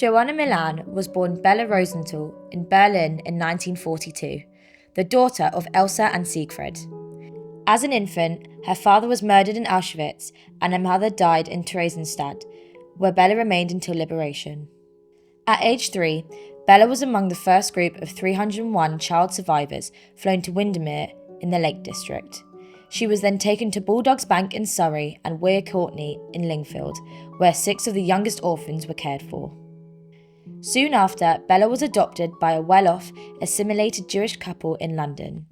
Joanna Milan was born Bella Rosenthal in Berlin in 1942, the daughter of Elsa and Siegfried. As an infant, her father was murdered in Auschwitz and her mother died in Theresienstadt, where Bella remained until liberation. At age 3, Bella was among the first group of 301 child survivors flown to Windermere in the Lake District. She was then taken to Bulldogs Bank in Surrey and Weir Courtney in Lingfield, where 6 of the youngest orphans were cared for. Soon after, Bella was adopted by a well-off, assimilated Jewish couple in London.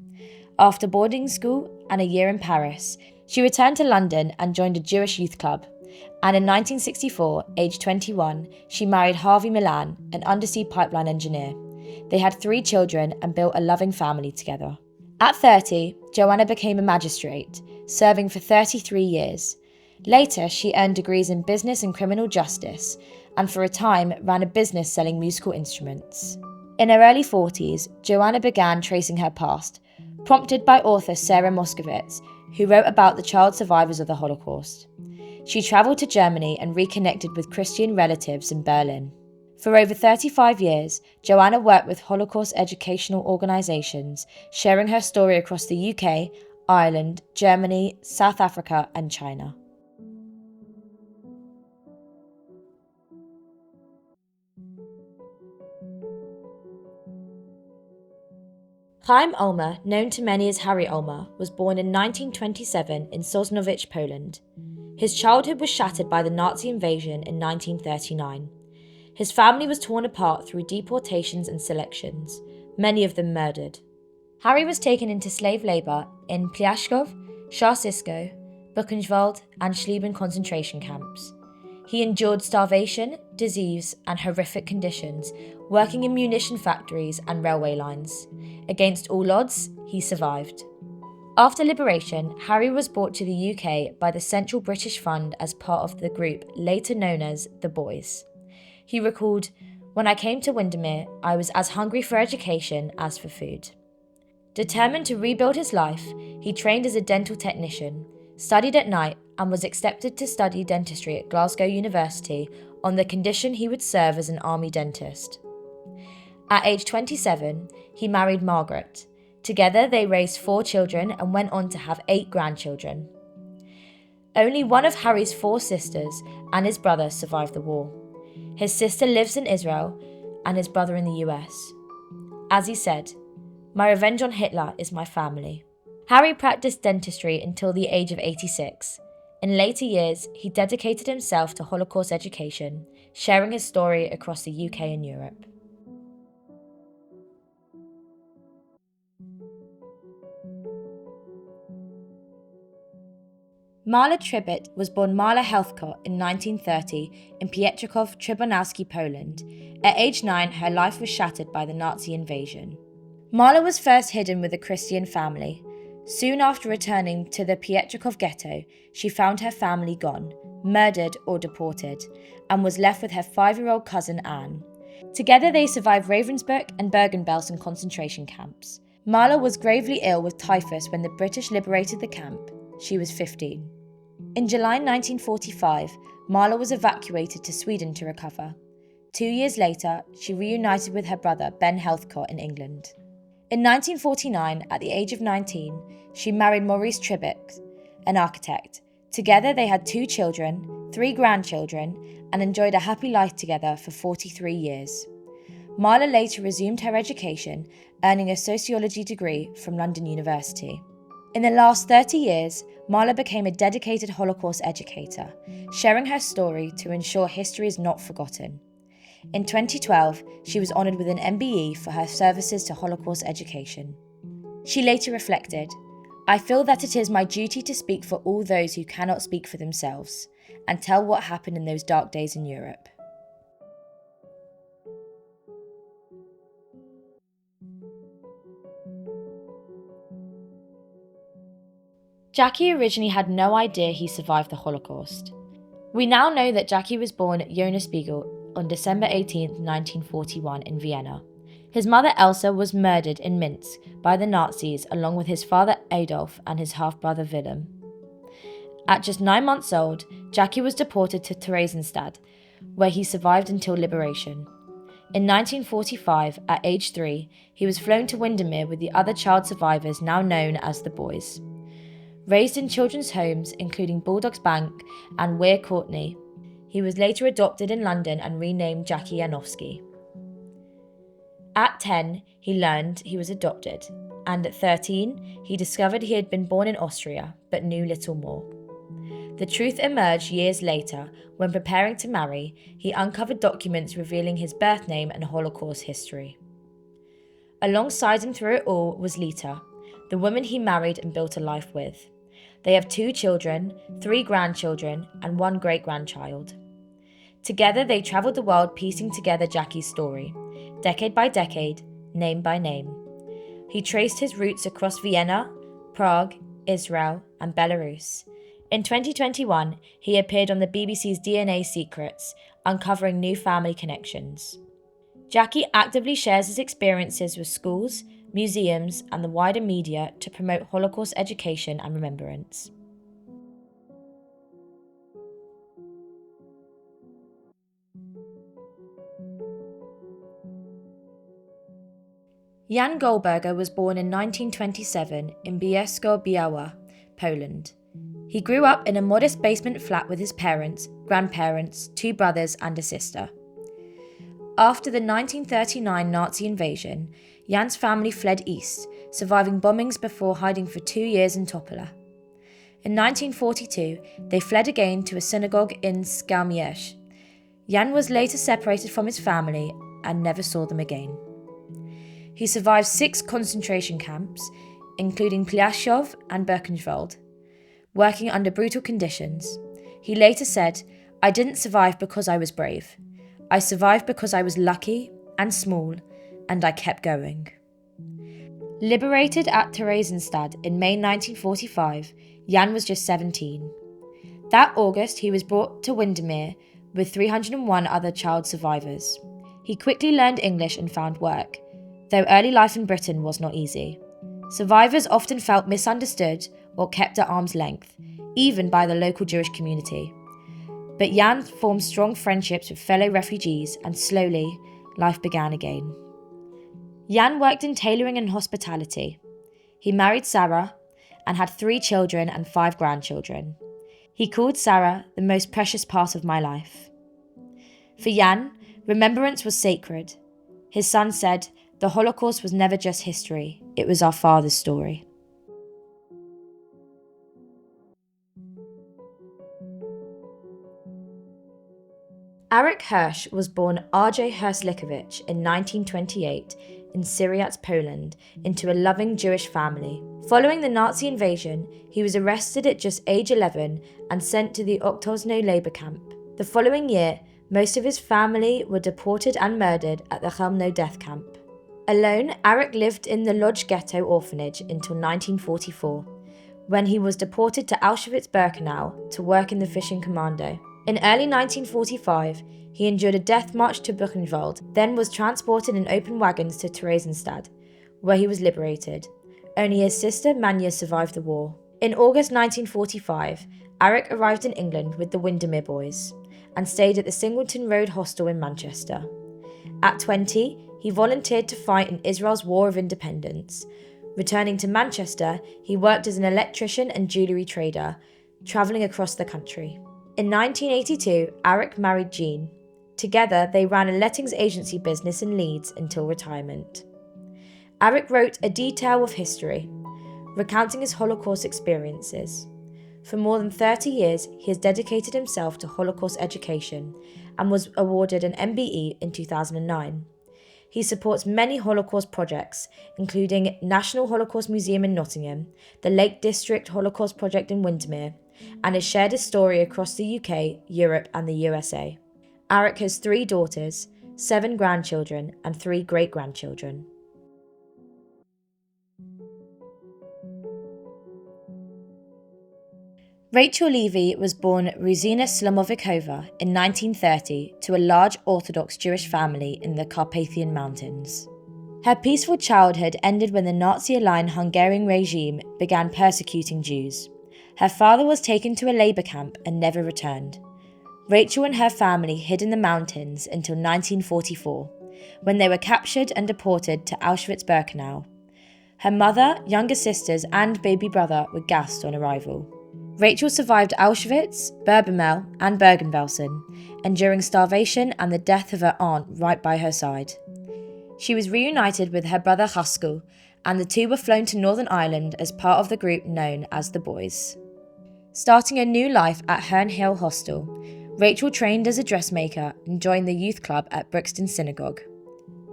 After boarding school and a year in Paris, she returned to London and joined a Jewish youth club. And in 1964, aged 21, she married Harvey Milan, an undersea pipeline engineer. They had 3 children and built a loving family together. At 30, Joanna became a magistrate, serving for 33 years. Later, she earned degrees in business and criminal justice, and for a time ran a business selling musical instruments. In her early 40s, Joanna began tracing her past, prompted by author Sarah Moskowitz, who wrote about the child survivors of the Holocaust. She travelled to Germany and reconnected with Christian relatives in Berlin. For over 35 years, Joanna worked with Holocaust educational organisations, sharing her story across the UK, Ireland, Germany, South Africa and China. Chaim Ulmer, known to many as Harry Ulmer, was born in 1927 in Sosnowiec, Poland. His childhood was shattered by the Nazi invasion in 1939. His family was torn apart through deportations and selections, many of them murdered. Harry was taken into slave labour in Plaszków, Szarzysko, Buchenwald and Schlieffen concentration camps. He endured starvation, disease and horrific conditions, working in munition factories and railway lines. Against all odds, he survived. After liberation, Harry was brought to the UK by the Central British Fund as part of the group later known as The Boys. He recalled, "When I came to Windermere, I was as hungry for education as for food." Determined to rebuild his life, he trained as a dental technician, studied at night and was accepted to study dentistry at Glasgow University on the condition he would serve as an army dentist. At age 27, he married Margaret. Together they raised 4 children and went on to have 8 grandchildren. Only one of Harry's 4 sisters and his brother survived the war. His sister lives in Israel and his brother in the US. As he said, "My revenge on Hitler is my family." Harry practiced dentistry until the age of 86. In later years, he dedicated himself to Holocaust education, sharing his story across the UK and Europe. Marla Trybit was born Marla Heathcott in 1930 in Pietrzków, Trybunalski, Poland. At age 9, her life was shattered by the Nazi invasion. Marla was first hidden with a Christian family. Soon after returning to the Pietrzków ghetto, she found her family gone, murdered or deported, and was left with her 5-year-old cousin Anne. Together they survived Ravensbrück and Bergen-Belsen concentration camps. Marla was gravely ill with typhus when the British liberated the camp. She was 15. In July 1945, Marla was evacuated to Sweden to recover. 2 years later, she reunited with her brother Ben Heathcott in England. In 1949, at the age of 19, she married Maurice Trybit, an architect. Together they had 2 children, 3 grandchildren, and enjoyed a happy life together for 43 years. Marla later resumed her education, earning a sociology degree from London University. In the last 30 years, Marla became a dedicated Holocaust educator, sharing her story to ensure history is not forgotten. In 2012, she was honoured with an MBE for her services to Holocaust education. She later reflected, "I feel that it is my duty to speak for all those who cannot speak for themselves, and tell what happened in those dark days in Europe." Jackie originally had no idea he survived the Holocaust. We now know that Jackie was born Jonas Biegel on December 18, 1941 in Vienna. His mother Elsa was murdered in Minsk by the Nazis along with his father Adolf and his half-brother Willem. At just 9 months old, Jackie was deported to Theresienstadt, where he survived until liberation. In 1945, at age 3, he was flown to Windermere with the other child survivors now known as the Boys. Raised in children's homes, including Bulldogs Bank and Weir Courtney, he was later adopted in London and renamed Jackie Janowski. At 10, he learned he was adopted, and at 13, he discovered he had been born in Austria, but knew little more. The truth emerged years later when, preparing to marry, he uncovered documents revealing his birth name and Holocaust history. Alongside him through it all was Lita, the woman he married and built a life with. They have 2 children, 3 grandchildren, and 1 great-grandchild. Together they travelled the world piecing together Jackie's story, decade by decade, name by name. He traced his roots across Vienna, Prague, Israel, and Belarus. In 2021, he appeared on the BBC's DNA Secrets, uncovering new family connections. Jackie actively shares his experiences with schools, museums, and the wider media to promote Holocaust education and remembrance. Jan Goldberger was born in 1927 in Bielsko-Biała, Poland. He grew up in a modest basement flat with his parents, grandparents, 2 brothers, and a sister. After the 1939 Nazi invasion, Jan's family fled east, surviving bombings before hiding for 2 years in Topola. In 1942, they fled again to a synagogue in Skalmierz. Jan was later separated from his family and never saw them again. He survived 6 concentration camps, including Plaszów and Birkenwald, working under brutal conditions. He later said, "I didn't survive because I was brave. I survived because I was lucky and small, and I kept going." Liberated at Theresienstadt in May 1945, Jan was just 17. That August, he was brought to Windermere with 301 other child survivors. He quickly learned English and found work, though early life in Britain was not easy. Survivors often felt misunderstood or kept at arm's length, even by the local Jewish community. But Jan formed strong friendships with fellow refugees, and slowly, life began again. Jan worked in tailoring and hospitality. He married Sarah and had 3 children and 5 grandchildren. He called Sarah the most precious part of my life. For Jan, remembrance was sacred. His son said, "The Holocaust was never just history, it was our father's story." Arik Hirsch was born R.J. Herslikowicz in 1928 in Siriat, Poland, into a loving Jewish family. Following the Nazi invasion, he was arrested at just age 11 and sent to the Oktosno labor camp. The following year, most of his family were deported and murdered at the Chelmno death camp. Alone, Arik lived in the Lodz ghetto orphanage until 1944, when he was deported to Auschwitz-Birkenau to work in the fishing commando. In early 1945, he endured a death march to Buchenwald, then was transported in open wagons to Theresienstadt, where he was liberated. Only his sister Manja survived the war. In August 1945, Arik arrived in England with the Windermere Boys and stayed at the Singleton Road Hostel in Manchester. At 20, he volunteered to fight in Israel's War of Independence. Returning to Manchester, he worked as an electrician and jewellery trader, travelling across the country. In 1982, Arik married Jean. Together, they ran a lettings agency business in Leeds until retirement. Arik wrote A Detail of History, recounting his Holocaust experiences. For more than 30 years, he has dedicated himself to Holocaust education and was awarded an MBE in 2009. He supports many Holocaust projects, including National Holocaust Museum in Nottingham, the Lake District Holocaust Project in Windermere, and has shared his story across the UK, Europe, and the USA. Arik has 3 daughters, 7 grandchildren, and 3 great-grandchildren. Rachel Levy was born Ruzina Slomovikova in 1930 to a large Orthodox Jewish family in the Carpathian Mountains. Her peaceful childhood ended when the Nazi-aligned Hungarian regime began persecuting Jews. Her father was taken to a labour camp and never returned. Rachel and her family hid in the mountains until 1944, when they were captured and deported to Auschwitz-Birkenau. Her mother, younger sisters, and baby brother were gassed on arrival. Rachel survived Auschwitz, Berbermel, and Bergen-Belsen, enduring starvation and the death of her aunt right by her side. She was reunited with her brother Haskell, and the two were flown to Northern Ireland as part of the group known as the Boys. Starting a new life at Herne Hill Hostel, Rachel trained as a dressmaker and joined the youth club at Brixton Synagogue.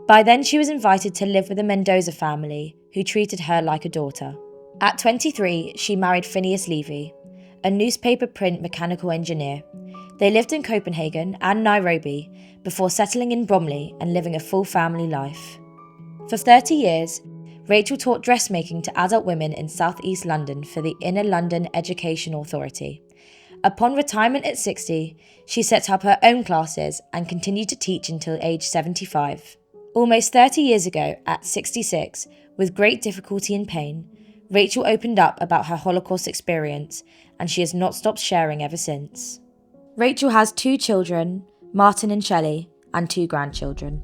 By then she was invited to live with the Mendoza family, who treated her like a daughter. At 23, she married Phineas Levy, a newspaper print mechanical engineer. They lived in Copenhagen and Nairobi before settling in Bromley and living a full family life. For 30 years, Rachel taught dressmaking to adult women in South East London for the Inner London Education Authority. Upon retirement at 60, she set up her own classes and continued to teach until age 75. Almost 30 years ago, at 66, with great difficulty and pain, Rachel opened up about her Holocaust experience, and she has not stopped sharing ever since. Rachel has 2 children, Martin and Shelley, and 2 grandchildren.